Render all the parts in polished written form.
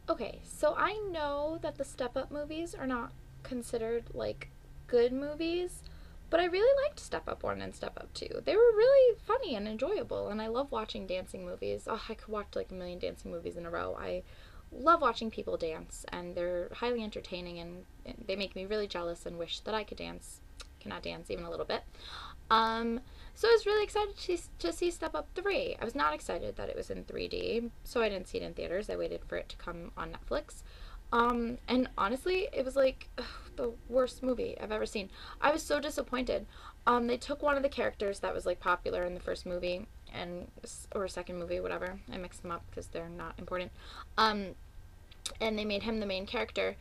Okay, so I know that the Step Up movies are not considered like good movies, but I really liked Step Up 1 and Step Up 2. They were really funny and enjoyable, and I love watching dancing movies. Oh, I could watch like a million dancing movies in a row. I love watching people dance, and they're highly entertaining, and they make me really jealous and wish that I could dance. Cannot dance even a little bit. Um, so I was really excited to see Step Up 3. I was not excited that it was in 3D, so I didn't see it in theaters. I waited for it to come on Netflix. And honestly, it was like the worst movie I've ever seen. I was so disappointed. They took one of the characters that was like popular in the first movie and or second movie, whatever. I mixed them up because they're not important. Um, and they made him the main character.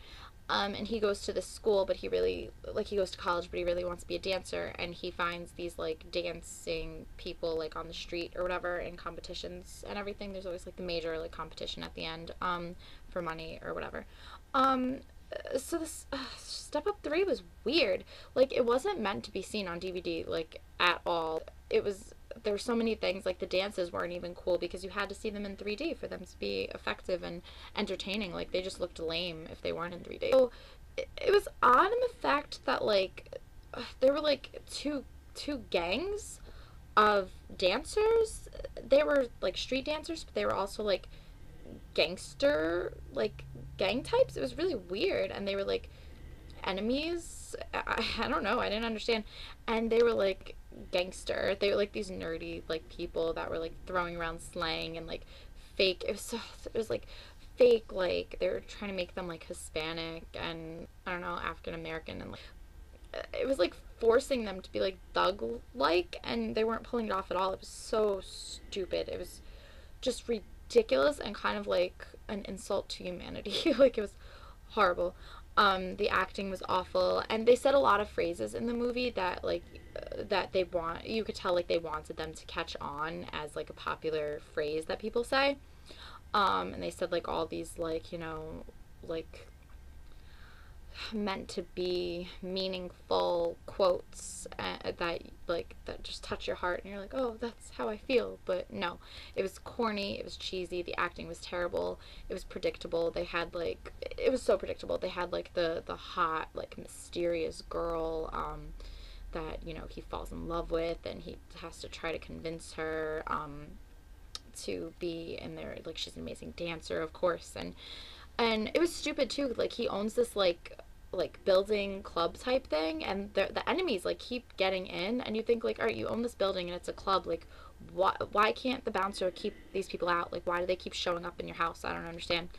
And he goes to this school, but he really like he goes to college, but he really wants to be a dancer, and he finds these like dancing people like on the street or whatever in competitions and everything. There's always like the major like competition at the end for money or whatever. Um, so this Step Up 3 was weird. Like it wasn't meant to be seen on DVD like at all. It was there were so many things like the dances weren't even cool because you had to see them in 3D for them to be effective and entertaining. Like they just looked lame if they weren't in 3D. So it was odd in the fact that like there were like two gangs of dancers. They were like street dancers, but they were also like gangster like gang types. It was really weird, and they were like enemies. I don't know. I didn't understand. And they were like gangster. They were like these nerdy like people that were like throwing around slang and like fake. It was like fake like they were trying to make them like Hispanic and I don't know African American and like it was like forcing them to be like thug like and they weren't pulling it off at all. It was so stupid. It was just ridiculous and kind of like an insult to humanity. Like it was horrible. The acting was awful, and they said a lot of phrases in the movie that like that they want. You could tell like they wanted them to catch on as like a popular phrase that people say. And they said like all these like like meant to be meaningful quotes that just touch your heart and you're like, oh, that's how I feel. But no, it was corny, it was cheesy, the acting was terrible, it was predictable. They had like it was so predictable. They had like the hot like mysterious girl that he falls in love with, and he has to try to convince her to be in there. Like she's an amazing dancer, of course, and it was stupid too. Like he owns this like building club type thing, and the enemies like keep getting in, and you think like, all right, you own this building and it's a club. Like why can't the bouncer keep these people out? Like why do they keep showing up in your house? I don't understand.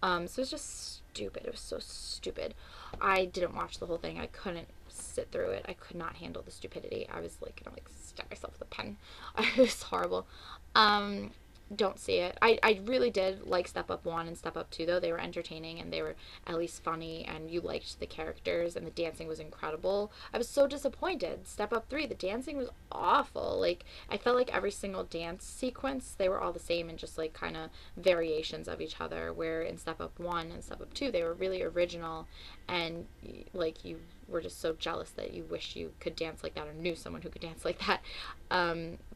So it's just stupid. It was so stupid. I didn't watch the whole thing. I couldn't sit through it. I could not handle the stupidity. I was like gonna like stab myself with a pen. It was horrible. um don't see it. I really did like Step Up 1 and Step Up 2, though. They were entertaining and they were at least funny, and you liked the characters, and the dancing was incredible. I was so disappointed. Step Up 3, the dancing was awful. Like, I felt like every single dance sequence, they were all the same and just like kind of variations of each other, where in Step Up 1 and Step Up 2, they were really original, and like you were just so jealous that you wish you could dance like that or knew someone who could dance like that.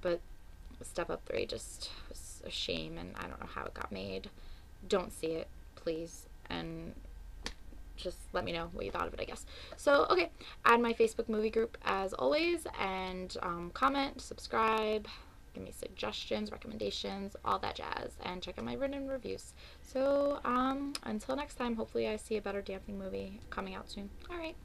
But Step Up 3 just was a shame, and I don't know how it got made. Don't see it, please, and just let me know what you thought of it, I guess. So, okay, add my Facebook movie group as always, and comment, subscribe, give me suggestions, recommendations, all that jazz, and check out my written reviews. So, until next time, hopefully I see a better dancing movie coming out soon. All right.